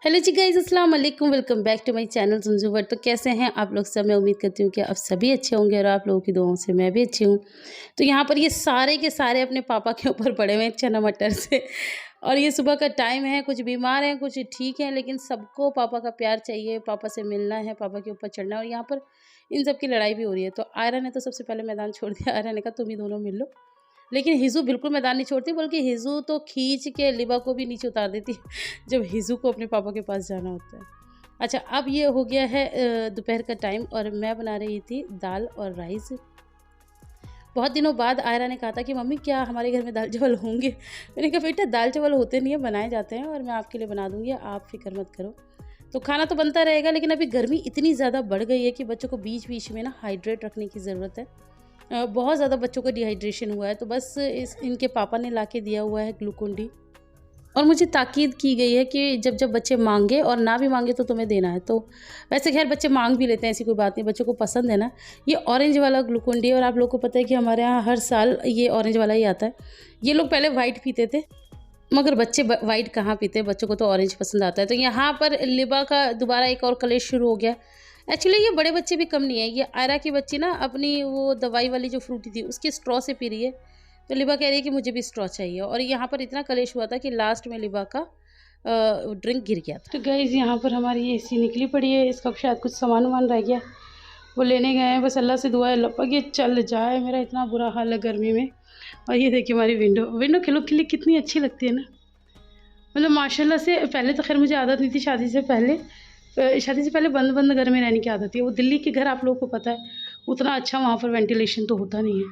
Hello जी guys, अस्सलाम वालेकुम। Welcome back to my channel Sanju world. तो कैसे हैं आप लोग सब? मैं उम्मीद करती हूँ कि आप सभी अच्छे होंगे और आप लोगों की दुआओं से मैं भी अच्छी हूँ। तो यहाँ पर ये सारे के सारे अपने पापा के ऊपर पड़े हुए हैं चना मटर से। और ये सुबह का टाइम है, कुछ बीमार हैं कुछ ठीक हैं, लेकिन सबको पापा का प्यार चाहिए, पापा से मिलना है, पापा के ऊपर चढ़ना है। और यहाँ पर इन सब की लड़ाई भी हो रही है। तो आयरा ने तो सबसे पहले मैदान छोड़ दिया। आयरा ने कहा तुम ही दोनों मिल लो, लेकिन हिज़ू बिल्कुल मैदान नहीं छोड़ती, बल्कि हिज़ू तो खींच के लिबा को भी नीचे उतार देती है जब हिज़ू को अपने पापा के पास जाना होता है। अच्छा, अब ये हो गया है दोपहर का टाइम और मैं बना रही थी दाल और राइस। बहुत दिनों बाद आयरा ने कहा था कि मम्मी क्या हमारे घर में दाल चावल होंगे। मैंने कहा बेटा दाल चावल होते नहीं है, बनाए जाते हैं और मैं आपके लिए बना दूँगी, आप फ़िक्र मत करो। तो खाना तो बनता रहेगा, लेकिन अभी गर्मी इतनी ज़्यादा बढ़ गई है कि बच्चों को बीच बीच में ना हाइड्रेट रखने की ज़रूरत है। बहुत ज़्यादा बच्चों को डिहाइड्रेशन हुआ है, तो बस इनके पापा ने लाके दिया हुआ है ग्लूकोन डी। और मुझे ताकीद की गई है कि जब जब बच्चे मांगे और ना भी मांगे तो तुम्हें देना है। तो वैसे खैर बच्चे मांग भी लेते हैं, ऐसी कोई बात नहीं, बच्चों को पसंद है ना। ये ऑरेंज वाला ग्लूकोन डी, और आप लोग को पता है कि हमारे यहाँ हर साल ये ऑरेंज वाला ही आता है। ये लोग पहले वाइट पीते थे, मगर बच्चे वाइट कहाँ पीते हैं, बच्चों को तो ऑरेंज पसंद आता है। तो यहाँ पर लिबा का दोबारा एक और कलेश शुरू हो गया। एक्चुअली ये बड़े बच्चे भी कम नहीं है, ये आयरा की बच्ची ना अपनी वो दवाई वाली जो फ्रूटी थी उसकी स्ट्रॉ से पी रही है। तो लिबा कह रही है कि मुझे भी स्ट्रॉ चाहिए, और यहाँ पर इतना कलेश हुआ था कि लास्ट में लिबा का ड्रिंक गिर गया था। तो गाइस यहाँ पर हमारी एसी निकली पड़ी है, इसका शायद कुछ सामान वामान रह गया, वो लेने गए हैं। बस अल्लाह से दुआ है लपक ये चल जाए, मेरा इतना बुरा हाल है गर्मी में। और ये देखिए हमारी विंडो खिलो खिली कितनी अच्छी लगती है ना, मतलब माशाल्लाह से। पहले तो खैर मुझे आदत नहीं थी, शादी से पहले बंद बंद घर में रहने की आदत थी। वो दिल्ली के घर आप लोगों को पता है उतना अच्छा वहाँ पर वेंटिलेशन तो होता नहीं है,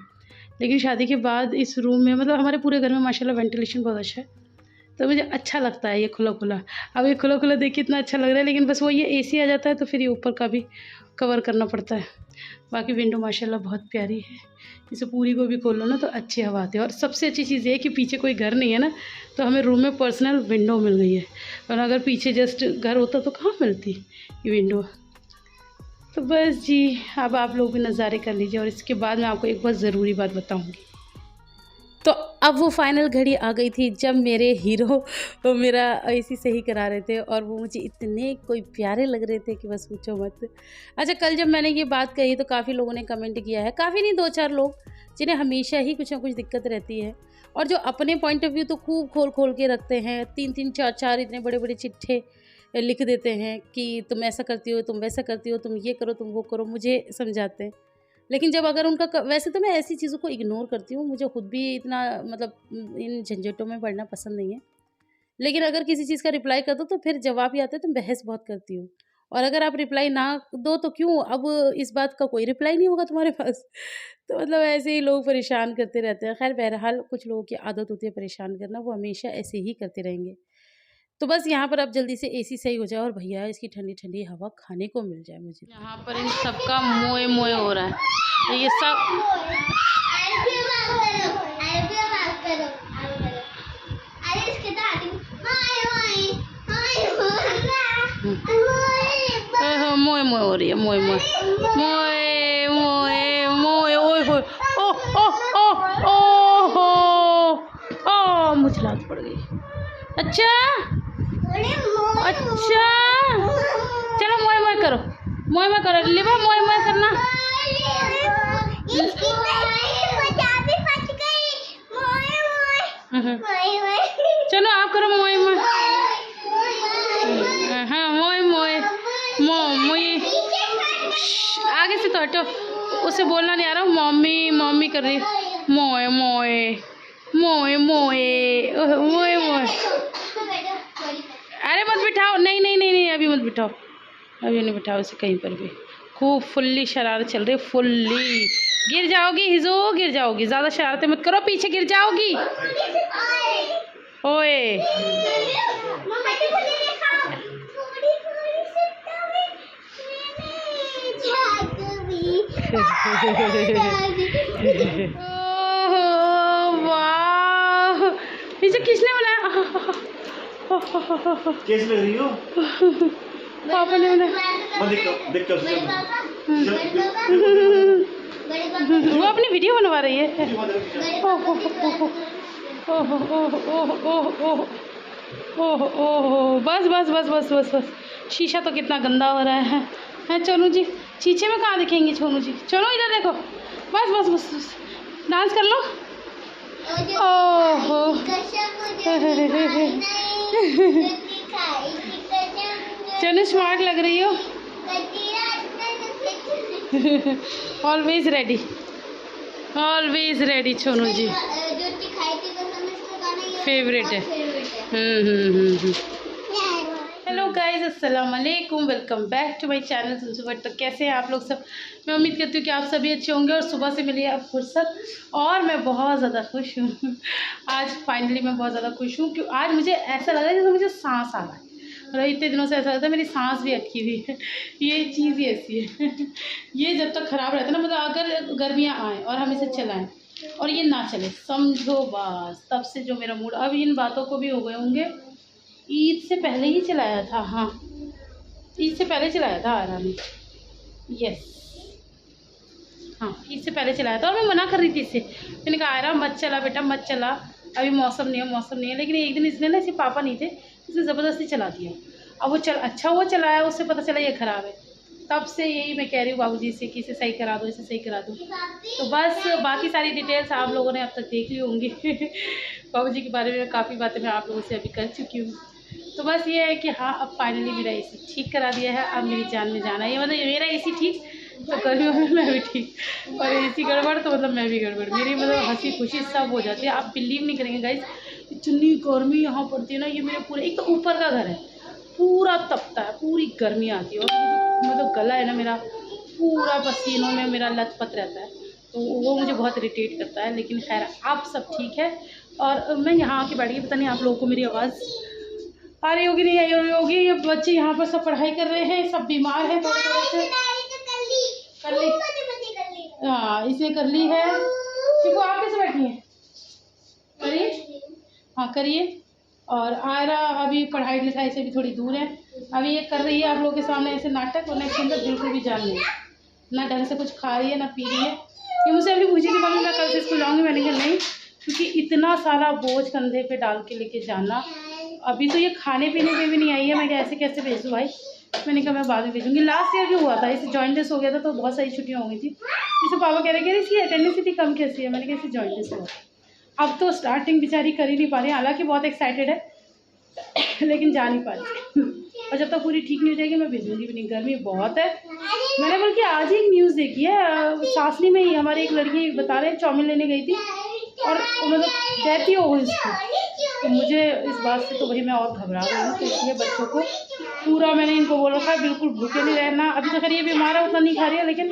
लेकिन शादी के बाद इस रूम में मतलब हमारे पूरे घर में माशाल्लाह वेंटिलेशन बहुत अच्छा है, तो मुझे अच्छा लगता है ये खुला खुला। अब ये खुला खुला देखिए इतना अच्छा लग रहा है, लेकिन बस वो ये एसी आ जाता है तो फिर ये ऊपर का भी कवर करना पड़ता है। बाकी विंडो माशाल्लाह बहुत प्यारी है, इसे पूरी को भी खोल लो ना तो अच्छी हवा आती है। और सबसे अच्छी चीज़ ये है कि पीछे कोई घर नहीं है ना, तो हमें रूम में पर्सनल विंडो मिल गई है, और अगर पीछे जस्ट घर होता तो कहाँ मिलती ये विंडो। तो बस जी, अब आप लोग भी नज़ारे कर लीजिए, और इसके बाद मैं आपको एक बहुत ज़रूरी बात बताऊँगी। तो अब वो फाइनल घड़ी आ गई थी जब मेरे हीरो तो मेरा एसी सही करा रहे थे, और वो मुझे इतने कोई प्यारे लग रहे थे कि बस पूछो मत। अच्छा, कल जब मैंने ये बात कही तो काफ़ी लोगों ने कमेंट किया है, काफ़ी नहीं 2-4 लोग, जिन्हें हमेशा ही कुछ ना कुछ दिक्कत रहती है, और जो अपने पॉइंट ऑफ व्यू तो खूब खोल खोल के रखते हैं, 3-3 4-4 इतने बड़े बड़े चिट्ठे लिख देते हैं कि तुम ऐसा करती हो, तुम वैसा करती हो, तुम ये करो, तुम वो करो, मुझे समझाते हैं। लेकिन जब अगर उनका वैसे तो मैं ऐसी चीज़ों को इग्नोर करती हूँ, मुझे खुद भी इतना मतलब इन झंझटों में पड़ना पसंद नहीं है। लेकिन अगर किसी चीज़ का रिप्लाई कर दो तो फिर जवाब ही आता है, तो बहस बहुत करती हूँ। और अगर आप रिप्लाई ना दो तो क्यों, अब इस बात का कोई रिप्लाई नहीं होगा तुम्हारे पास। तो मतलब ऐसे ही लोग परेशान करते रहते हैं। खैर बहरहाल कुछ लोगों की आदत होती है परेशान करना, वो हमेशा ऐसे ही करते रहेंगे। तो बस यहाँ पर अब जल्दी से एसी सही हो जाए और भैया इसकी ठंडी ठंडी हवा खाने को मिल जाए मुझे। यहाँ पर इन सबका मोए मोए हो रहा है, ये सब मोए मोए हो रही है, मोए मोए मोए मोए मोए ओए होए ओ ओ ओ ओ हो ओ मुझे लात पड़ गई। अच्छा अच्छा, चलो मोए मोए करो, मोए मोए करो लिबा, मोए मोए करना। चलो आप करो मोए मोए। हाँ मोए मोए मोए, आगे से तो हटो, उसे बोलना नहीं आ रहा। मम्मी मम्मी कर रही, मोए मोए मोए मोए मोए मोए। अरे मत बिठाओ, नहीं नहीं नहीं नहीं अभी मत बिठाओ, अभी नहीं बिठाओ इसे कहीं पर भी। खूब फुल्ली शरारत चल रही, फुल्ली। गिर जाओगी हिजो, गिर जाओगी, ज़्यादा शरारतें मत करो, पीछे गिर जाओगी। ओए वाह, इसे किसने बनाया? कैसी लग रही हो? पापा ने बनाया। वो अपनी वीडियो बनवा रही है। ओह ओह ओह ओह ओह ओह ओह ओह। ओहो ओहो, बस बस बस बस बस बस। शीशा तो कितना गंदा हो रहा है चोनू जी। शीशे में कहाँ दिखेंगे चोनू जी? चलो इधर देखो। बस बस बस बस, डांस कर लो। ओहो चलो स्मार्ट लग रही हो। Always ready, always ready Chhonu ji. Favourite है। हम्म। हेलो गाइस, अस्सलाम वालेकुम, welcome back to my channel Sanju Bhatt. तो कैसे हैं आप लोग सब? मैं उम्मीद करती हूँ कि आप सभी अच्छे होंगे। और सुबह से मिली है अब फुर्सत और मैं बहुत ज़्यादा खुश हूँ। आज फाइनली मैं बहुत ज़्यादा खुश हूँ क्योंकि आज मुझे ऐसा लग रहा है जैसे मुझे सांस आ रहा है। मतलब इतने दिनों से ऐसा लगता है मेरी सांस भी अटकी हुई है। ये चीज़ ही ऐसी है। ये जब तक ख़राब रहता है ना, मतलब अगर गर्मियाँ आएँ और हम इसे चलाएँ और ये ना चले, समझो बस तब से जो मेरा मूड, अब इन बातों को भी हो गए होंगे। ईद से पहले ही चलाया था, हाँ ईद से पहले चलाया था आयरा ने। यस, हाँ ईद से पहले चलाया था और मैं मना कर रही थी इससे। मैंने कहा आयरा मत चला बेटा, मत चला, अभी मौसम नहीं है, मौसम नहीं है। लेकिन एक दिन इसने ना, इसके पापा नहीं थे, इसने ज़बरदस्ती चला दिया। अब वो अच्छा हुआ चलाया, उससे पता चला ये ख़राब है। तब से यही मैं कह रही हूँ बाबूजी से कि इसे सही करा दो, इसे सही करा दो। तो बस बाकी सारी डिटेल्स आप लोगों ने अब तक देख ली होंगी। बाबूजी के बारे में काफ़ी बातें मैं आप लोगों से अभी कर चुकी हूँ। तो बस ये है कि हाँ, अब फाइनली मेरा एसी ठीक करा दिया है। अब मेरी जान में जाना है, ये मतलब मेरा एसी ठीक तो गर्मियों में मैं भी ठीक, और एसी गड़बड़ तो मतलब मैं भी गड़बड़। मेरी मतलब हंसी खुशी सब हो जाती है। आप बिलीव नहीं करेंगे गाइस, इतनी गर्मी यहाँ पड़ती है ना। ये मेरे पूरे, एक तो ऊपर का घर है, पूरा तपता है, पूरी गर्मी आती है। और ये जो मतलब गला है ना मेरा, पूरा पसीनों में मेरा लथपथ रहता है, तो वो मुझे बहुत इरिटेट करता है। लेकिन खैर अब सब ठीक है। और मैं यहाँ आके बैठ गई, पता नहीं आप लोगों को मेरी आवाज़ आ रही होगी नहीं आई होगी। ये बच्चे यहाँ पर सब पढ़ाई कर रहे हैं, सब बीमार हैं थोड़े थोड़े से। कर ली, हाँ इसने कर ली है। शिफू आप कैसे बैठी हैं? करिए, हाँ करिए। और आयरा अभी पढ़ाई लिखाई से भी थोड़ी दूर है। अभी ये कर रही है आप लोगों के सामने ऐसे नाटक, और नेक्स्ट अंदर बिल्कुल भी जान नहीं, ना ढंग से कुछ खा रही है ना पी रही है। ये मुझसे अभी पूछी थी मम्मी मैं कल से स्कूल जाऊँगी, मैंने कहा नहीं, क्योंकि इतना सारा बोझ कंधे पे डाल के लेके जाना। अभी तो ये खाने पीने पे भी नहीं आई है, मैं क्या ऐसे कैसे भेज दूँ भाई। मैंने कहा मैं बाद में भेजूँगी। लास्ट ईयर भी हुआ था, इसे जॉइंटिस हो गया था तो बहुत सारी छुट्टियाँ हो गई थी। जिससे पापा कह रहे कि इसकी अटेंडेंस इतनी कम कैसी है, मैंने कहा इसे जॉइंटिस हुआ। अब तो स्टार्टिंग बेचारी कर ही नहीं पा रही, हालांकि बहुत एक्साइटेड है। लेकिन जा नहीं पा रही। और जब तक पूरी ठीक नहीं हो जाएगी मैं भेजूंगी भी नहीं, गर्मी बहुत है। मैंने बल्कि आज ही एक न्यूज़ देखी है, सासनी में ही हमारे एक लड़की बता रहे चाउमीन लेने गई थी और मतलब डेथ ही हो गई उसकी। तो मुझे इस बात से तो वही मैं और घबरा गई हूँ। तो इसलिए बच्चों को पूरा मैंने इनको बोल रखा है बिल्कुल भूखे नहीं रहना। अभी तो खैर ये बीमार है, उतना नहीं खा रही है, लेकिन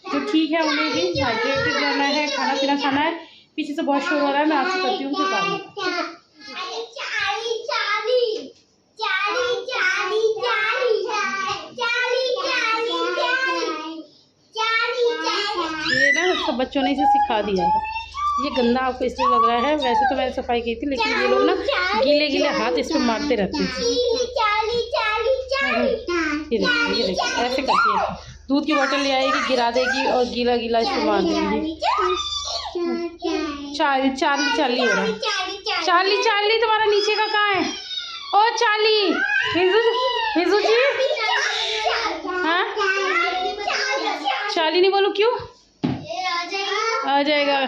जो ठीक है उन्हें भी हाइड्रेटेड रहना है, खाना पीना खाना है। पीछे से बहुत शोर हो रहा है, मैं आपसे करती हूँ फिर बाद में। ये ना सब बच्चों ने इसे सिखा दिया है। ये गंदा आपको इसलिए लग रहा है, वैसे तो मैंने सफाई की थी, लेकिन ये लोग ना गीले गीले हाथ इस पर मारते रहते हैं। ये देखिए ऐसे करती है, दूध की बोतल ले आएगी गिरा देगी और गीला गीला इस पर मार देगी। चार्ली चार्ली चार्ली हो रहा है। चार्ली चार्ली तुम्हारा नीचे का कहाँ है? ओ चार्ली, हिजू हिजू जी, हाँ चार्ली नहीं बोलूँ क्यों? आ जाएगा।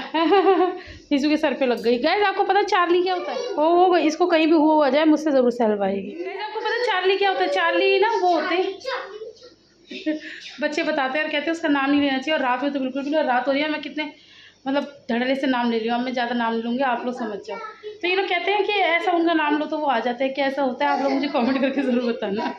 हिजू के सर पे लग गई। गाइस आपको पता है चार्ली क्या होता है? हो गई, इसको कहीं भी हुआ जाए मुझसे जरूर सेल्फ आएगी। गाइस आपको पता है चार्ली क्या होता है? चार्ली ना वो होते हैं बच्चे बताते हैं और कहते हैं उसका नाम नहीं लेना चाहिए। और रात में तो बिल्कुल भी नहीं। रात हो रही है, मैं कितने मतलब धड़ल्ले से नाम ले रही हूँ। अब मैं ज़्यादा नाम ले लूँगी, आप लोग समझ जाओ। तो ये लोग कहते हैं कि ऐसा उनका नाम लो तो वो आ जाते हैं, कैसा होता है आप लोग मुझे कमेंट करके ज़रूर बताना।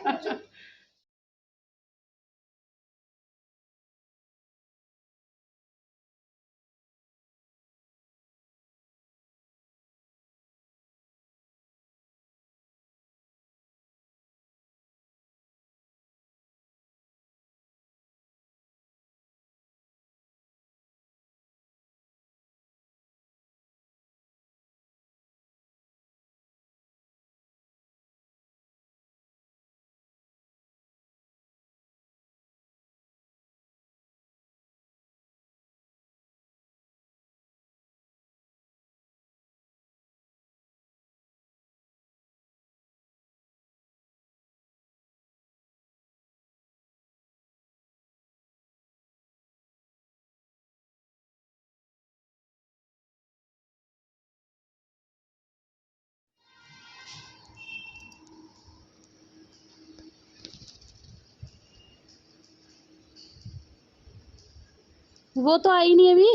वो तो आई नहीं अभी।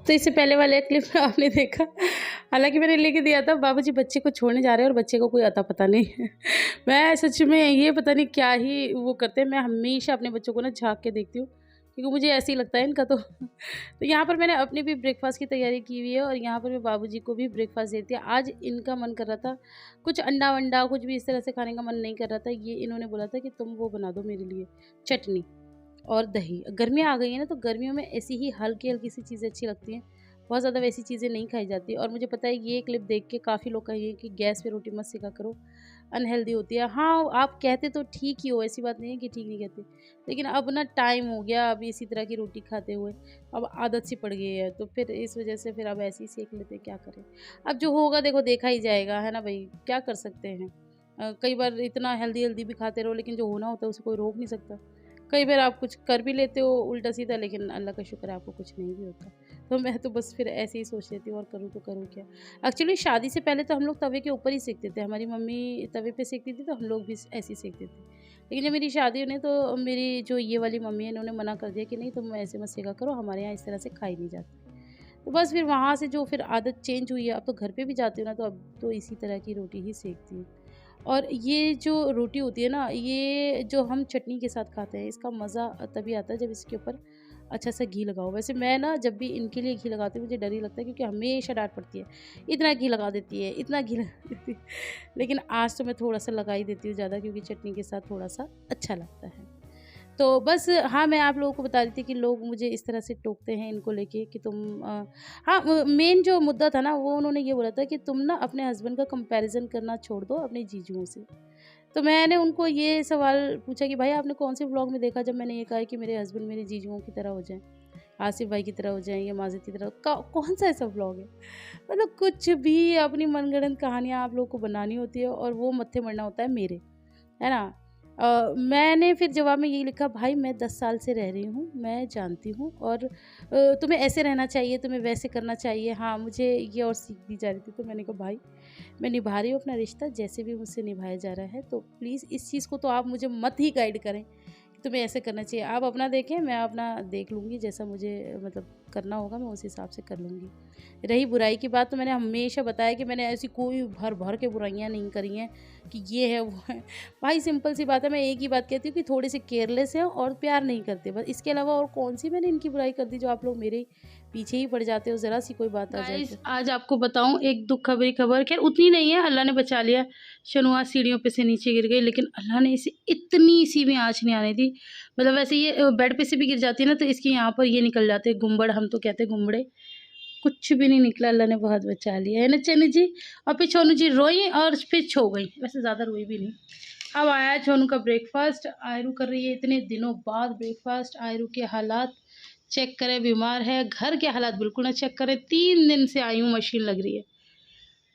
तो इससे पहले वाले क्लिप में आपने देखा, हालांकि मैंने लेके दिया था बाबूजी बच्चे को छोड़ने जा रहे हैं और बच्चे को कोई अता पता नहीं है। मैं सच में ये पता नहीं क्या ही वो करते हैं। मैं हमेशा अपने बच्चों को ना झाँक के देखती हूँ, क्योंकि मुझे ऐसे ही लगता है इनका तो यहाँ पर मैंने अपनी भी ब्रेकफास्ट की तैयारी की हुई है और यहाँ पर मैं बाबूजी को भी ब्रेकफास्ट देती है। आज इनका मन कर रहा था कुछ अंडा वंडा कुछ भी इस तरह से खाने का मन नहीं कर रहा था। ये इन्होंने बोला था कि तुम वो बना दो मेरे लिए चटनी और दही। गर्मियाँ आ गई हैं ना, तो गर्मियों में ऐसी ही हल्की हल्की सी चीज़ें अच्छी लगती हैं। बहुत ज़्यादा वैसी चीज़ें नहीं खाई जाती। और मुझे पता है ये क्लिप देख के काफ़ी लोग कहेंगे कि गैस पे रोटी मत सेका करो, अनहेल्दी होती है। हाँ, आप कहते तो ठीक ही हो, ऐसी बात नहीं है कि ठीक नहीं कहते, लेकिन अब ना टाइम हो गया अब इसी तरह की रोटी खाते हुए, अब आदत सी पड़ गई है, तो फिर इस वजह से फिर अब ऐसे ही सेक लेते, क्या करें। अब जो होगा देखो देखा ही जाएगा, है ना भाई, क्या कर सकते हैं। कई बार इतना हेल्दी हेल्दी भी खाते रहो, लेकिन जो होना होता है उसे कोई रोक नहीं सकता। कई बार आप कुछ कर भी लेते हो उल्टा सीधा, लेकिन अल्लाह का शुक्र है आपको कुछ नहीं भी होता। तो मैं तो बस फिर ऐसे ही सोच लेती हूँ, और करूँ तो करूँ क्या। एक्चुअली शादी से पहले तो हम लोग तवे के ऊपर ही सेकते थे। हमारी मम्मी तवे पे सेकती थी तो हम लोग भी ऐसे ही सेकते थे। लेकिन जब मेरी शादी हुई तो मेरी जो ये वाली मम्मी है इन्होंने मना कर दिया कि नहीं तुम ऐसे मत सेका करो, हमारे यहाँ इस तरह से खाई नहीं जाती। तो बस फिर वहाँ से जो फिर आदत चेंज हुई है, अब तो घर पे भी जाती हूँ ना, तो अब तो इसी तरह की रोटी ही सेकती हूँ। और ये जो रोटी होती है ना, ये जो हम चटनी के साथ खाते हैं, इसका मज़ा तभी आता है जब इसके ऊपर अच्छा सा घी लगाओ। वैसे मैं ना जब भी इनके लिए घी लगाती हूँ मुझे डर ही लगता है, क्योंकि हमेशा डाँट पड़ती है, इतना घी लगा देती है, इतना घी लगा देती है। लेकिन आज तो मैं थोड़ा-सा लगा ही देती हूँ ज़्यादा, क्योंकि चटनी के साथ थोड़ा-सा अच्छा लगता है। तो बस हाँ, मैं आप लोगों को बता रही थी कि लोग मुझे इस तरह से टोकते हैं इनको लेके कि तुम हाँ, मेन जो मुद्दा था ना वो उन्होंने ये बोला था कि तुम ना अपने हस्बैंड का कंपैरिज़न करना छोड़ दो अपने जीजुओं से। तो मैंने उनको ये सवाल पूछा कि भाई आपने कौन से व्लॉग में देखा जब मैंने ये कहा है कि मेरे हस्बैंड मेरे जीजुओं की तरह हो जाएँ, आसिफ भाई की तरह हो जाएँ या माजिद की तरह, कौन-सा ऐसा व्लॉग है? मतलब कुछ भी अपनी मनगढ़ंत कहानियाँ आप लोगों को बनानी होती है और वो मत्थे मरना होता है मेरे, है ना? मैंने फिर जवाब में यही लिखा, भाई मैं 10 साल से रह रही हूँ, मैं जानती हूँ, और तुम्हें ऐसे रहना चाहिए, तुम्हें वैसे करना चाहिए। हाँ, मुझे ये और सीख दी जा रही थी, तो मैंने कहा भाई मैं निभा रही हूँ अपना रिश्ता जैसे भी मुझसे निभाया जा रहा है, तो प्लीज़ इस चीज़ को तो आप मुझे मत ही गाइड करें कि तुम्हें ऐसे करना चाहिए। आप अपना देखें, मैं अपना देख लूँगी, जैसा मुझे मतलब करना होगा मैं उस हिसाब से कर लूँगी। रही बुराई की बात, तो मैंने हमेशा बताया कि मैंने ऐसी कोई भर-भर के बुराइयाँ नहीं करी हैं कि ये है, वो है। भाई सिंपल सी बात है, मैं एक ही बात कहती हूँ कि थोड़े से केयरलेस हैं और प्यार नहीं करते, बस इसके अलावा और कौन-सी मैंने इनकी बुराई कर दी जो आप लोग मेरे पीछे ही पड़ जाते हो, ज़रा सी कोई बात आ जाए तो। आज आपको बताऊँ एक दुःख भरी खबर, खैर उतनी नहीं है, अल्लाह ने बचा लिया। शनु आज सीढ़ियों पे से नीचे गिर गई, लेकिन अल्लाह ने इसे इतनी सी भी आँच नहीं आने दी। मतलब वैसे ये बेड पे से भी गिर जाती है ना, तो इसके यहाँ पर ये निकल जाते हैं गुम्बड़, हम तो कहते हैं गुम्बड़े। कुछ भी नहीं निकला, अल्लाह ने बहुत बचा लिया, है ना चन्नी जी? और फिर छोनू जी रोई और फिर सो गई, वैसे ज़्यादा रोई भी नहीं। अब आया छोनू का ब्रेकफास्ट, आयरू कर रही है इतने दिनों बाद ब्रेकफास्ट। आयरू के हालात चेक करें, बीमार है, घर के हालात बिल्कुल ना चेक करें। 3 दिन से आई हूँ, मशीन लग रही है।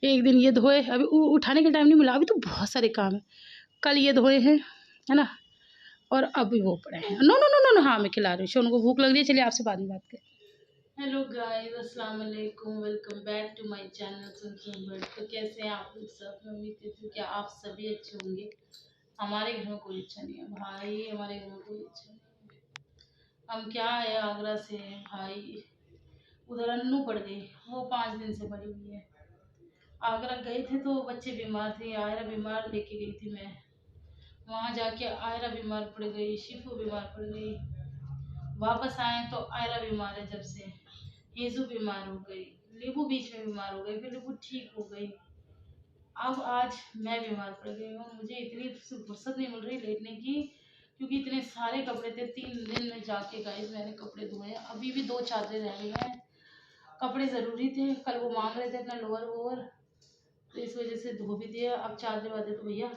एक दिन ये धोए, अभी उठाने का टाइम नहीं मिला, अभी तो बहुत सारे काम है। कल ये धोए हैं, है ना, और अभी वो पड़े हैं। No no no no no, हाँ मैं खिला रही हूँ, सोनू को भूख लग रही है, चलिए आपसे बाद में बात करें। हेलो गाइस, अस्सलाम वालेकुम, welcome back to my channel. तो कैसे हैं आप लोग सब? मैं उम्मीद करती हूँ कि आप सभी अच्छे होंगे। हमारे घर में कोई अच्छा नहीं है भाई, हमारे घर में कोई अच्छा नहीं है। हम क्या है, आगरा से भाई, उधर अन्नू पड़ गई, वो 5 दिन से पड़ी हुई है। आगरा गए थे तो बच्चे बीमार थे, आयरा बीमार लेके गई थी मैं, वहाँ जाके आयरा बीमार पड़ गई, शिफू बीमार पड़ गई। वापस आए तो आयरा बीमार है जब से, हेजू बीमार हो गई, लीबू बीच में बीमार हो गई, फिर लीबू ठीक हो गई, अब आज मैं बीमार पड़ गई हूँ। मुझे इतनी फुर्सत नहीं मिल रही लेटने की, क्योंकि इतने सारे कपड़े थे। 3 दिन में जाके गाइस मैंने कपड़े धोए, अभी भी 2 चादरें रह गई हैं। कपड़े ज़रूरी थे, कल वो मांग रहे थे अपना लोअर वोअर, तो इस वजह से धो भी दिया। अब चादरें वादरें तो भैया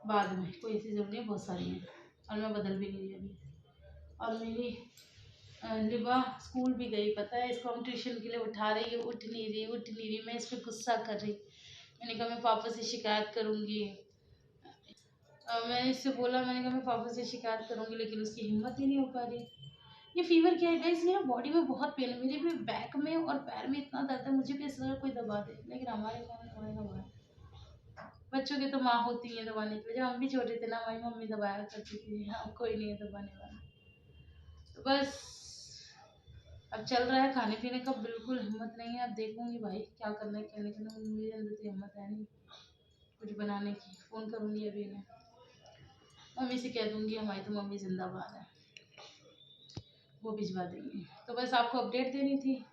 बाद में, कोई ऐसी जरूरत नहीं है, बहुत सारी हैं और मैं बदल भी नहीं अभी। और मेरी लिबा स्कूल भी गई, पता है, इसको हम ट्यूशन के लिए उठा रही है, उठ नहीं रही। मैं इस पर गुस्सा कर रही, मैंने कहा मैं पापा से शिकायत करूँगी। मैंने इससे बोला, मैंने कहा मैं पापा से शिकायत करूँगी, लेकिन उसकी हिम्मत ही नहीं हो पा रही। ये फीवर क्या है गाइस, मेरा बॉडी में बहुत पेन है, मुझे भी बैक में और पैर में इतना दर्द है, मुझे भी ऐसा लग रहा कोई दबा दे, लेकिन हमारे कौन दबाएगा भाई। बच्चों की तो माँ होती है दबाने के लिए, जब हम भी छोटे थे ना हमारी मम्मी दबाया करती थी, हाँ कोई नहीं है दबाने वाला। तो बस अब चल रहा है, खाने पीने का बिल्कुल हिम्मत नहीं है। अब देखूंगी भाई क्या करना है क्या नहीं करना, मेरे अंदर तो हिम्मत है नहीं कुछ बनाने की। फ़ोन करूँगी अभी इन्हें, मम्मी से कह दूँगी, हमारी तो मम्मी जिंदाबाद है, वो भिजवा देंगे। तो बस आपको अपडेट देनी थी।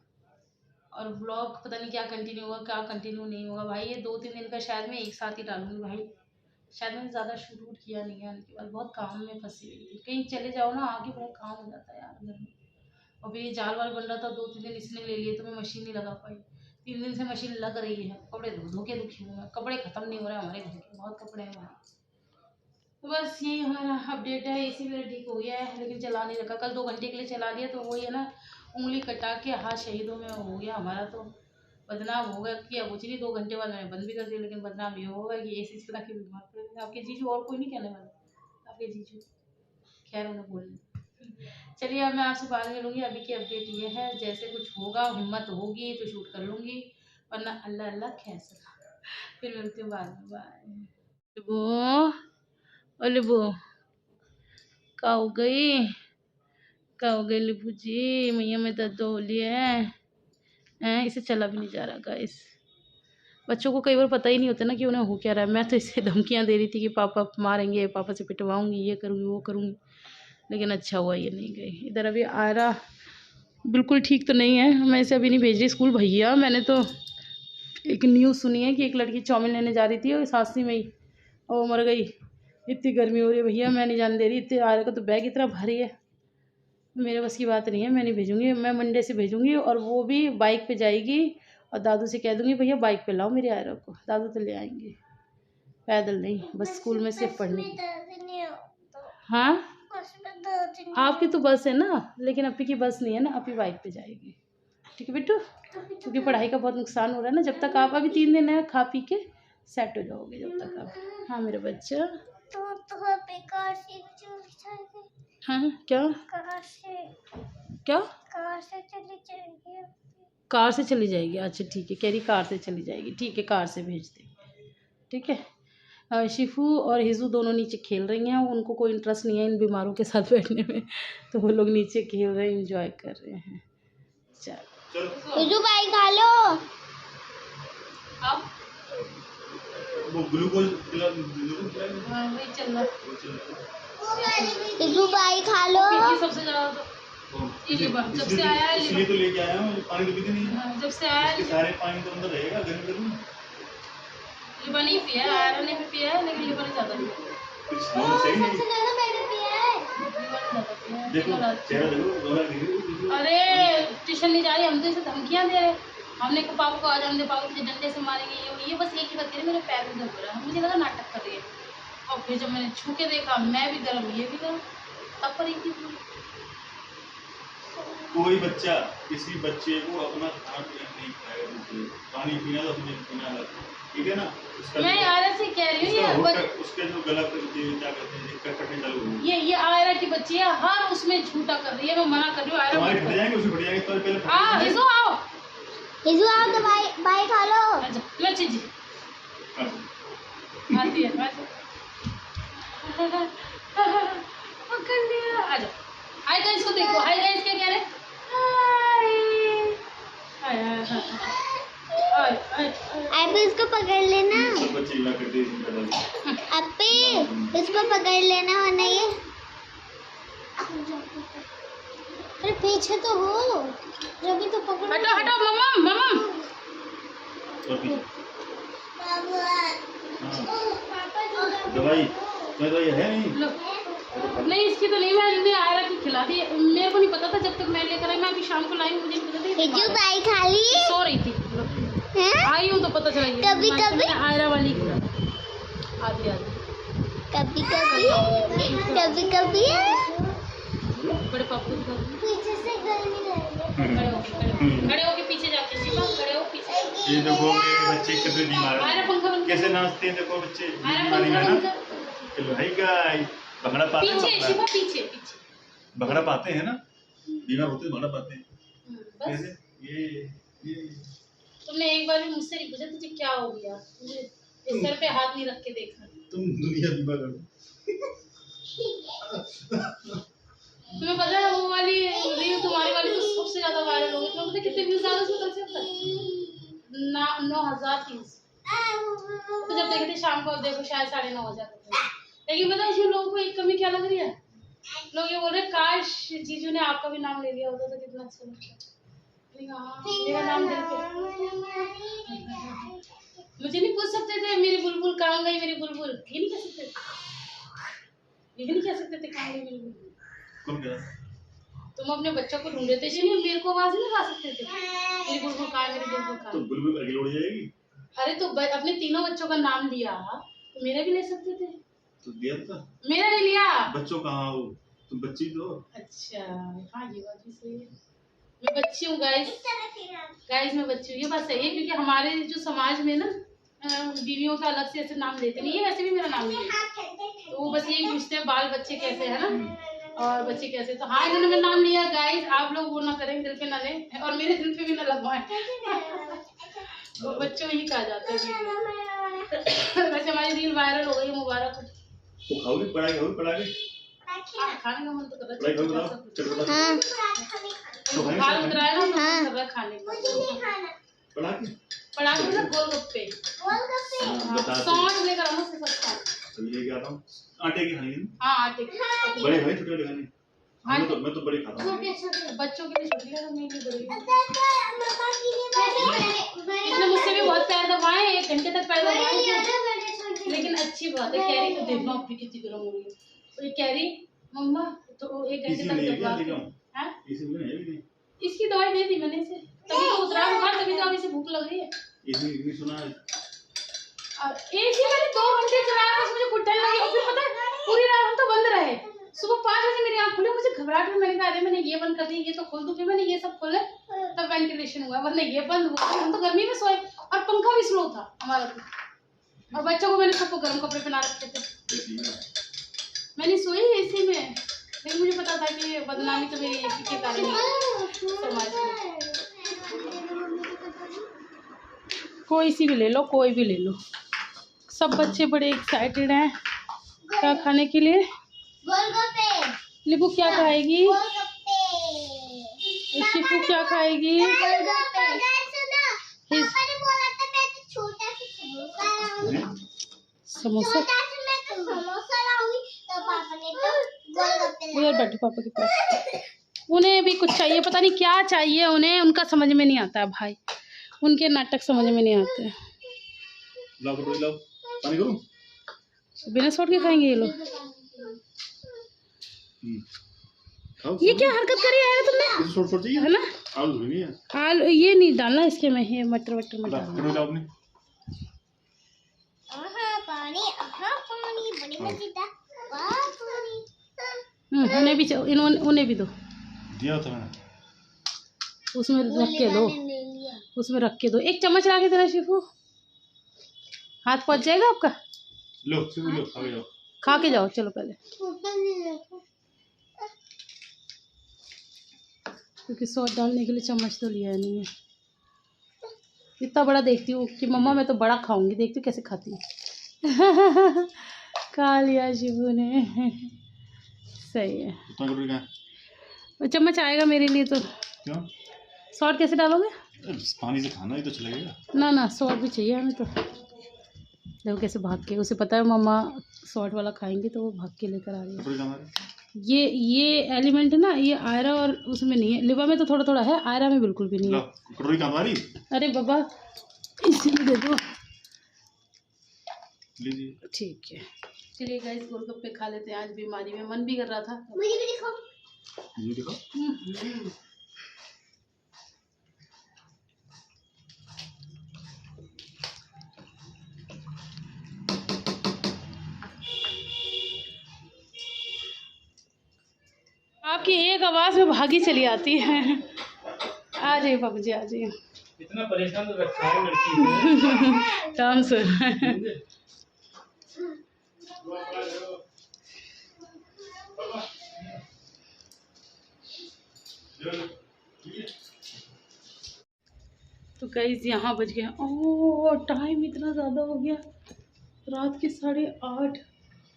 और ब्लॉग पता नहीं क्या कंटिन्यू होगा क्या कंटिन्यू नहीं होगा भाई, ये 2-3 दिन का शायद मैं एक साथ ही डालूंगी भाई। शायद मैंने ज़्यादा शूट वूट किया नहीं है, उनके बाद बहुत काम में फंसी हुई थी। कहीं चले जाओ ना आगे बहुत काम हो जाता है यार घर में। और फिर ये जाल वाल बन रहा था, 2-3 दिन इसने ले लिए तो मैं मशीन नहीं लगा पाई। 3 दिन से मशीन लग रही है, कपड़े धो धो के दुखी हूँ मैं, कपड़े ख़त्म नहीं हो रहे हमारे घर के, बहुत कपड़े हैं हमारे। तो बस यही हमारा अपडेट है। एसी मेरा ठीक हो गया है, लेकिन चला नहीं रखा, कल 2 घंटे के लिए चला दिया तो वही है ना, उंगली कटा के हाथ शहीदों में हो गया हमारा। तो बदनाम हो गया कि अब उचली 2 घंटे बाद मैंने बंद भी कर दिया, लेकिन बदनाम ये होगा कि एसी से ताकि बीमार पड़े आपके जीजू, और कोई नहीं कहने वाला, आपके जीजू खैर उन्हें बोलने। चलिए अब मैं आपसे बाद में मिलूंगी, अभी की अपडेट ये है, जैसे कुछ होगा हिम्मत होगी तो शूट कर लूँगी, वरना अल्लाह अल्लाह खैर सका। फिर मिलती हूँ बाद में, बाय। वो अरे वो का हो गई, का हो गई लिपू जी, मैया में दर्द हो लिया है। इसे चला भी नहीं जा रहा गाइस। बच्चों को कई बार पता ही नहीं होता ना कि उन्हें हो क्या रहा है। मैं तो इसे धमकियां दे रही थी कि पापा मारेंगे, पापा से पिटवाऊंगी, ये करूँगी वो करूँगी, लेकिन अच्छा हुआ ये नहीं गई। इधर अभी आयरा बिल्कुल ठीक तो नहीं है, मैं इसे अभी नहीं भेज रही स्कूल। भैया मैंने तो एक न्यूज़ सुनी है कि एक लड़की चाउमीन लेने जा रही थी और सासी में ही और वो मर गई। इतनी गर्मी हो रही है भैया, मैं नहीं जाने दे रही। इतने आयरा का तो बैग इतना भारी है, मेरे बस की बात नहीं है, मैं नहीं भेजूंगी। मैं मंडे से भेजूंगी, और वो भी बाइक पे जाएगी। और दादू से कह दूंगी भैया बाइक पे लाओ मेरे आयरा को, दादू तो ले आएंगे, पैदल नहीं, बस स्कूल में सिर्फ पढ़ने की। हाँ आपकी तो बस है ना, लेकिन अपी की बस नहीं है ना, अपी बाइक पे जाएगी, ठीक है बिट्टू, क्योंकि पढ़ाई का बहुत नुकसान हो रहा है ना। जब तक आप अभी 3 दिन है, खा पी के सेट हो जाओगे जब तक आप। हाँ मेरा बच्चा, हाँ क्या क्या कार से चली जाएगी, अच्छा ठीक है, कह रही कार से चली जाएगी, ठीक है कार से भेज देंगे, ठीक है। शिफू और हिजू दोनों नीचे खेल रही हैं, उनको कोई इंटरेस्ट नहीं है इन बीमारों के साथ बैठने में, तो वो लोग नीचे खेल रहे हैं, एंजॉय कर रहे हैं। चलो हिजू भाई खा लो, अब वो ग्लूकोज वही चल रहा है। हिजू भाई खा लो, सबसे ज़्यादा जब से आया है इसलिए तो लेके आया हूँ, पानी तो पीते नहीं है। जब से आया है सारे पानी तो अंदर रहेगा गर्मी गर्मी। लिबा नहीं पिया है, आयरा ने भी पिया है, लेकिन लिबा ने ज़्यादा पिया है। सही नहीं, मैंने पिया है, देखो चेहरा देखो। अरे ट्यूशन नहीं जा रही, हम तो इसे धमकियाँ दे रहे हैं। हमने कहा पापा को आ जाने दे, पापा मुझे डंडे से मारेंगे, ये बस एक ही बात कह रही, मेरे पैर में दर्द हो रहा है, मुझे लगा नाटक कर रही है। और फिर जब मैंने छू के देखा, मैं भी गर्म ये भी गर्म, तब पर एक ही। कोई बच्चा किसी बच्चे को अपना खाना पीना नहीं खाएगा, पानी पीना तो अपने पीना, ठीक है ना। मैं आयरा से कह रही हूँ, उसके जो गला क्या कहते हैं कटने चालू हो, ये आयरा की बच्ची है, हर उसमें झूठा कर रही है, मैं मना कर रही हूँ। आयरा फट जाएंगे, उसे फट जाएंगे, तो पहले हिजू आओ, हिजू आओ तो भाई खा लो। अच्छा लो चीजी आती है, इसको पकड़ लेना। अपे इसको पकड़ लेना वरना ये। अरे पीछे तो हो, जब तो पकड़। हटो हटो मम्मा मम्मा। दवाई है नहीं इसकी तो नहीं, मैंने आयरा की खिला दी। मेरे को नहीं पता था जब तक मैं लेकर आई, मैं अभी शाम को लाई, मुझे नहीं पता था। जो बाई खाली सो रही थी, आई हूँ तो पता चला। कभी कभी आयरा वाली आधी आधी, कभी कभी बड़े पापू पीछे से गर्मी लग खड़े होके पीछे जाके खड़े हो पीछे। ये देखो बच्चे कितने बीमार हैं, कैसे नाचते हैं। देखो बच्चे बीमारी में ना। भाई गाइस भंगड़ा पाते हैं, पीछे भंगड़ा पाते हैं ना, बीमार होते हैं भंगड़ा पाते हैं। कैसे ये तुमने एक बार भी मुझसे नहीं पूछा तुझे क्या हो गया, मुझे इस सर पे हाथ नहीं रख के देखा। तुम दुनिया बीमार हो। तुम्हें पता है वो वाली रील तुम्हारी वाली तो सबसे ज्यादा वायरल हो गई। तुम्हें पता है कितने व्यूज आ रहे उसमें कल से ना 9300। तो जब देखे थे शाम को, अब देखो शायद 9,500। लेकिन पता है इसमें लोगों को एक कमी क्या लग रही है, लोग ये बोल रहे काश जीजू ने आपका भी नाम ले लिया होता तो कितना अच्छा लगता। मेरा नाम दिल पे। मुझे नहीं पूछ सकते थे मेरी बुलबुल कहाँ गई, मेरी बुलबुल ये नहीं कह सकते, ये नहीं कह सकते थे कहाँ गई मेरी बुलबुल। तुम अपने बच्चों को ढूंढते थे, इसलिए मेरे को आवाज नहीं लगा सकते थे मेरी बुलबुल कहाँ, मेरी बुलबुल कहाँ। तो बुलबुल अगली उड़ जाएगी। अरे तो अपने तीनों बच्चों का नाम लिया तो मेरा भी ले सकते थे। तो दिया था, मेरा नहीं लिया। बच्चों कहाँ हो तुम, बच्ची तो। अच्छा हाँ ये बात भी सही है, मैं बच्ची हूँ गाइस मैं बच्ची हूँ, ये बात सही है। क्योंकि हमारे जो समाज में ना बीवियों का अलग से ऐसे नाम लेते नहीं है, वैसे भी मेरा नाम नहीं है। तो वो बस यही पूछते हैं बाल बच्चे कैसे है ना, और बच्चे कैसे। तो हाँ इन्होंने मेरा नाम लिया गाइस, आप लोग वो ना करें, दिल पे ना लें और मेरे दिल पे भी ना लगवाएं। तो बच्चों ही कहा जाता है। वैसे हमारी रील वायरल हो गई, मुबारक हो। वो खाओगे पढ़ाई होगी पढ़ा के खाने का मन तो कर रहा पढ़ाई है, चटपटा हाँ बुखार उतरा है ना, मन कर रहा है खाने का। पढ़ा के मतलब गोलगप्पे सॉस लेकर आना से सकता है। चल लेके आता हूँ। आटे की खानी। हाँ आटे की बड़े भाई छोटे वाले खाने। मैं तो बड़ी खाता हूँ। बच्चों के लिए छोटी है, मेरे लिए बड़ी है। इसने मुझसे भी बहुत पैर दबाए, 1 घंटे तक पैर दबाए, लेकिन अच्छी बात है। कैरी को देखना अपनी कितनी गर्म हो रही है, तो ये कैरी मम्मा तो 1 घंटे तक दबा। इसकी दवाई दे दी मैंने इसे, तभी तो उतरा बुखार, तभी तो अब इसे भूख लग रही है। सुना एसी मैंने 2 घंटे चलाया, बस मुझे घुटन लगी। और फिर पता है पूरी रात हम तो बंद रहे। सुबह 5 बजे मेरी आँख खुली, मुझे घबराहट हुई। मैंने कहा अरे मैंने ये बंद कर दी, ये तो खोल दूं। फिर मैंने ये सब खोले तब वेंटिलेशन हुआ, वरना ये बंद हुआ। हम तो गर्मी में सोए और पंखा भी स्लो था हमारा तो, और बच्चों को मैंने सबको गर्म कपड़े पहना रखे थे। मैंने सोई एसी में, लेकिन मुझे पता था कि बदनामी तो मेरी एसी के कारण ही समाज में। कोई सी भी ले लो, कोई भी ले लो, सब बच्चे बड़े एक्साइटेड हैं क्या खाने के लिए। लिबू क्या खाएगी, शिफू क्या खाएगी, समोसा। उधर बैठो पापा के पास, उन्हें भी कुछ चाहिए, पता नहीं क्या चाहिए उन्हें, उनका समझ में नहीं आता है भाई, उनके नाटक समझ में नहीं आते। लाओ पानी करूं? बिना सोट के खाएंगे ये लोग। ये क्या हरकत करी है तुमने, सोट चाहिए है ना? आलू नहीं है, आलू ये नहीं डालना इसके में, ये मटर वटर में डालना। उन्हें भी उन्हें भी दो, दिया था मैंने, उसमें रख के दो, उसमें रख के दो। 1 चम्मच ला के देना शिफू, हाथ पहुंच जाएगा आपका। लो लो खा के जाओ चलो पहले, क्योंकि सॉस डालने के लिए चम्मच तो लिया नहीं है। इतना बड़ा देखती हूँ कि मम्मा मैं तो बड़ा खाऊंगी, देखती हूँ कैसे खाती हूँ। खा लिया शिबू ने, सही है। चम्मच आएगा मेरे लिए तो। क्यों? सॉल्ट कैसे डालोगे? पानी से खाना ही तो चलेगा ना ना सॉल्ट भी चाहिए हमें तो। देखो कैसे भाग के, उसे पता है मम्मा सॉल्ट वाला खाएंगे तो वो भाग के लेकर आ रही है। कटोरी कहाँ है? ये एलिमेंट है ना, ये आयरा और उसमें नहीं है, लिवा में तो थोड़ा थोड़ा है, आयरा में बिल्कुल भी नहीं लो, है। कटोरी कहाँ हमारी? अरे बाबा इसी में दे दो। लीजिए। ठीक है चलिए गाइस, गोलगप्पे खा लेते हैं। आज बीमारी में मन भी कर रहा था। मुझे भी दिखाओ। ये देखो। आपकी एक आवाज़ में भागी चली आती है। आ जाइए बाबू जी, आ जाइए। इतना परेशान तो रखा है लड़की ने। काम सुन रहा है। तो गाइस यहाँ बज गया, ओह टाइम इतना ज़्यादा हो गया, रात के 8:30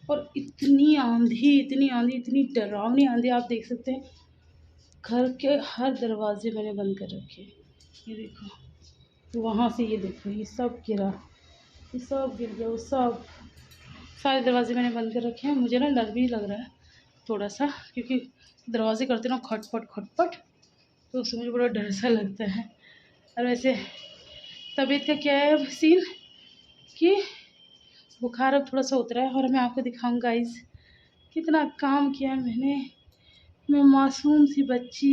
और इतनी आंधी इतनी डरावनी आंधी। आप देख सकते हैं घर के हर दरवाजे मैंने बंद कर रखे। ये देखो, तो वहाँ से ये देखो, ये सब गिरा, ये सब गिर गया, वो सब सारे दरवाजे मैंने बंद कर रखे हैं। मुझे ना डर भी लग रहा है थोड़ा सा, क्योंकि दरवाजे करते ना खटपट, तो उससे मुझे बड़ा डर सा लगता है। और वैसे तबीयत का क्या है सीन कि बुखार अब थोड़ा सा उतरा है। और मैं आपको दिखाऊँ गाइस कितना काम किया है मैंने। मैं मासूम सी बच्ची,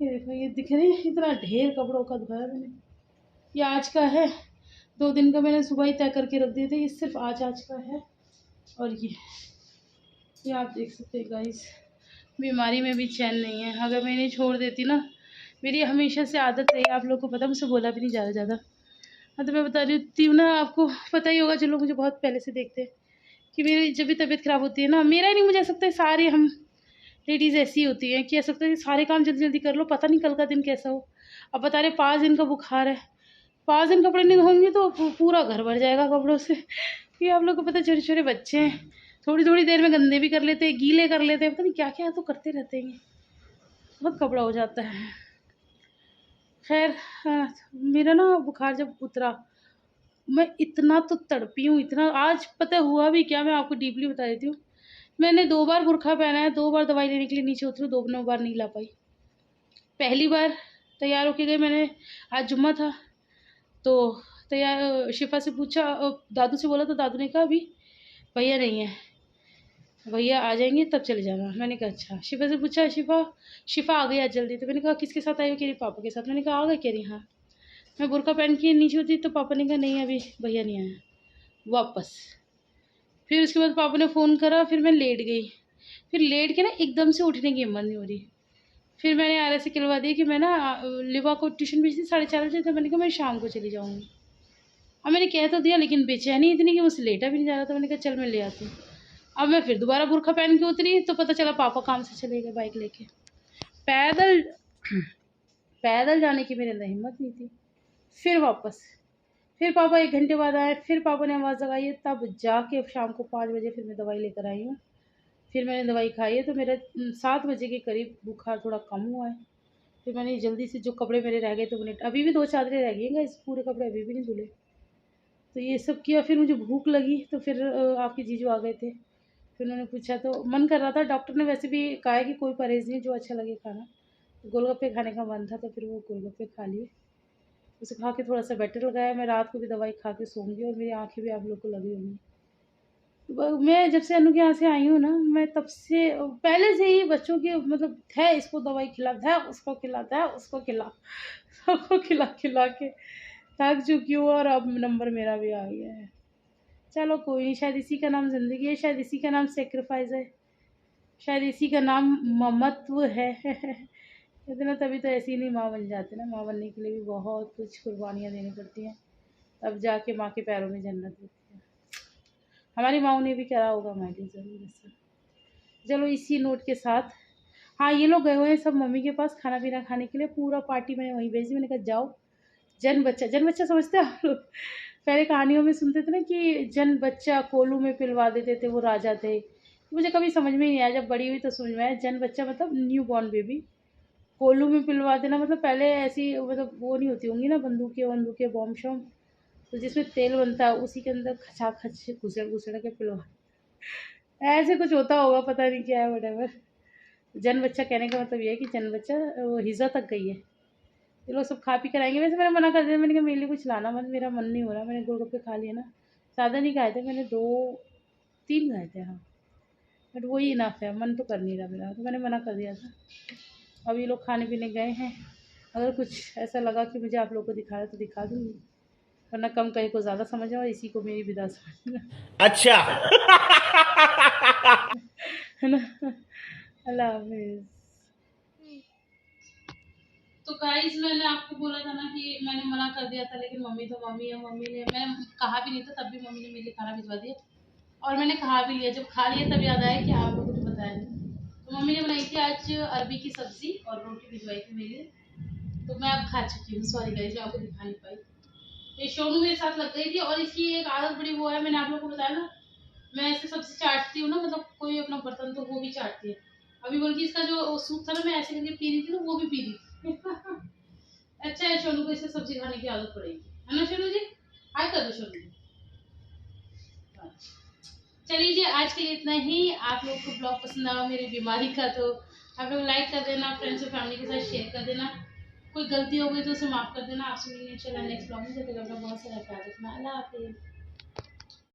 ये देखो, ये दिख रही है, इतना ढेर कपड़ों का धोया मैंने। ये आज का है, 2 दिन का मैंने सुबह ही तय करके रख दिए थे, ये सिर्फ आज का है। और ये आप देख सकते हैं गाइस, बीमारी में भी चैन नहीं है। अगर मैं इन्हें छोड़ देती ना, मेरी हमेशा से आदत रही, आप लोगों को पता, मुझसे बोला भी नहीं ज़्यादा। हाँ तो मैं बता रही हूँ ना, आपको पता ही होगा जो लोग मुझे बहुत पहले से देखते हैं, कि मेरी जब भी तबीयत ख़राब होती है ना, मेरा ही नहीं, मुझे सकता है सारे हम लेडीज़ ऐसी होती हैं कि ऐसा लगता है सारे काम जल्दी जल्दी कर लो, पता नहीं कल का दिन कैसा हो। अब बता रहे 5 दिन का बुखार है, 5 दिन कपड़े नहीं धोंगे तो पूरा घर भर जाएगा कपड़ों से। कि आप लोग को पता है छोटे छोटे बच्चे हैं, थोड़ी थोड़ी देर में गंदे भी कर लेते हैं, गीले कर लेते हैं, पता नहीं क्या क्या तो करते रहते हैं, बहुत कपड़ा हो जाता है। खैर मेरा ना बुखार जब उतरा, मैं इतना तो तड़पी हूँ, इतना। आज पता हुआ भी क्या, मैं आपको डीपली बता देती हूँ। मैंने 2 बार बुरखा पहना है, 2 बार दवाई लेने के लिए नीचे उतरी, 2 बार नहीं ला पाई। पहली बार तैयार होके गई मैंने, आज जुम्मा था, तो तैयार शिफा से पूछा, दादू से बोला तो दादू ने कहा अभी भैया नहीं है, भैया आ जाएंगे तब चले जाना। मैंने कहा अच्छा। शिफा से पूछा, शिफा आ गई आज जल्दी, तो मैंने कहा किसके साथ आई हो? कह रही पापा के साथ। मैंने कहा आ गए? कह रही हाँ। मैं बुरका पहन के नीचे होती तो पापा ने कहा नहीं अभी भैया नहीं आया, वापस। फिर उसके बाद पापा ने फ़ोन करा, फिर मैं लेट गई, फिर लेट के ना एकदम से उठने की हिम्मत नहीं हो रही। फिर मैंने आर से खिलवा दिया कि मैं ना लिवा को ट्यूशन भेजी थी 4:30 बजे, तो मैंने कहा मैं शाम को चली जाऊँगी। अब मैंने कह तो दिया, लेकिन बेचैनी इतनी कि मुझसे लेटा भी नहीं जा रहा था। मैंने कहा चल मैं ले आती हूँ। अब मैं फिर दोबारा बुरखा पहन के उतरी तो पता चला पापा काम से चले गए बाइक लेके। पैदल पैदल जाने की मेरे अंदर हिम्मत नहीं थी। फिर वापस, फिर पापा 1 घंटे बाद आए, फिर पापा ने आवाज़ लगाई है, तब जाके शाम को 5 बजे फिर मैं दवाई लेकर आई हूँ। फिर मैंने दवाई खाई है, तो मेरा 7 बजे के करीब बुखार थोड़ा कम हुआ है। फिर मैंने जल्दी से जो कपड़े मेरे रह गए, तो मैंने अभी भी 2 चादरें रह गई हैं, इस पूरे कपड़े अभी भी नहीं धुले, तो ये सब किया। फिर मुझे भूख लगी, तो फिर आपके जीजू आ गए थे, फिर उन्होंने पूछा, तो मन कर रहा था। डॉक्टर ने वैसे भी कहा है कि कोई परहेज़ नहीं, जो अच्छा लगे खाना। गोलगप्पे खाने का मन था, तो फिर वो गोलगप्पे खा लिए, उसे खा के थोड़ा सा बेटर लगाया। मैं रात को भी दवाई खा के सोऊंगी, और मेरी आंखें भी आप लोग को लगी होंगी। मैं जब से अनु के यहाँ से आई हूँ ना, मैं तब से पहले से ही बच्चों के मतलब है, इसको दवाई खिला, है उसको खिला, है उसको खिला, सबको खिला खिला के थक चुकी हूँ, और अब नंबर मेरा भी आ गया है। चलो कोई नहीं, शायद इसी का नाम ज़िंदगी है, शायद इसी का नाम सेक्रीफाइस है, शायद इसी का नाम ममत्व है। इतना तभी तो ऐसी नहीं माँ बन जाते ना, माँ बनने के लिए भी बहुत कुछ कुर्बानियाँ देनी पड़ती हैं, तब जाके माँ के पैरों में जन्नत होती है। हमारी माँ ने भी करा होगा, मैं भी ज़रूर ऐसा। चलो इसी नोट के साथ, हाँ ये लोग गए हुए हैं सब मम्मी के पास खाना पीना खाने के लिए, पूरा पार्टी मैंने वहीं भेजी। मैंने कहा जाओ, जन बच्चा समझते हैं आप लोग? पहले कहानियों में सुनते थे ना कि जन बच्चा कोलू में पिलवा देते थे, वो राजा थे। मुझे कभी समझ में ही नहीं आया, जब बड़ी हुई तो समझ में आया, जन बच्चा मतलब न्यू बॉर्न बेबी। कोल्लू में पिलवा देना, मतलब पहले ऐसी मतलब वो नहीं होती होंगी ना बंदूकें बॉम्ब शॉम, तो जिसमें तेल बनता है उसी के अंदर खचाखच घुसड़ के पिलवा, ऐसे कुछ होता होगा, पता नहीं क्या है, वटेवर। जन बच्चा कहने का मतलब ये है कि जन बच्चा वो हिज़ा तक गई है, ये लोग सब खा पी कर आएंगे। वैसे मैंने मना कर दिया, मैंने कहा मेरे लिए कुछ लाना मत, मेरा मन नहीं हो रहा। मैंने गोलगप्पे खा लिए ना, ज़्यादा नहीं खाए थे मैंने, 2-3 खाए थे हाँ, बट वही इनफ है, मन तो कर नहीं रहा मेरा, तो मैंने मना कर दिया था। अब ये लोग खाने पीने गए हैं, अगर कुछ ऐसा लगा कि मुझे आप लोग को दिखा है तो दिखा दूँगी, वरना कम कहीं को ज़्यादा समझ और इसी को मेरी विदा समझना। अच्छा। है ना। अल्लाह हाफिज़। तो गाइस मैंने आपको बोला था ना कि मैंने मना कर दिया था, लेकिन मम्मी तो मम्मी है, मम्मी ने, मैंने कहा भी नहीं था तब भी मम्मी ने मेरे लिए खाना भिजवा दिया, और मैंने खा भी लिया। जब खा लिया तब याद आया कि आप लोगों को तो बताया नहीं। तो मम्मी ने बनाई थी आज अरबी की सब्जी और रोटी भिजवाई थी मेरे लिए, तो मैं अब खा चुकी हूँ। सॉरी गाइस, मैं आपको दिखा नहीं पाई। ये शोनू मेरे साथ लग गई थी, और इसकी एक आदत बड़ी वो है, मैंने आप लोगों को बताया ना, मैं ऐसे सब्जी चाटती हूँ ना, मतलब कोई अपना बर्तन तो वो भी चाटती है। अभी बल्कि इसका जो सूप था ना, मैं ऐसे करके पी रही थी ना, वो भी पी रही थी। अच्छा है, शोनू को इससे सब्जी खाने की आदत पड़ेगी, है ना शोनू जी? हाय कर दो शोनू जी। हाँ। चलिए जी, आज के लिए इतना ही। आप लोग को ब्लॉग पसंद आया मेरी बीमारी का तो आप लोग लाइक कर देना, फ्रेंड्स और फैमिली के साथ शेयर कर देना। कोई गलती हो गई तो उसे माफ़ कर देना। आपसे मिलने चला नेक्स्ट ब्लॉग में, जब तक अपना बहुत सारा ख्याल रखना। अल्लाह हाफिज़।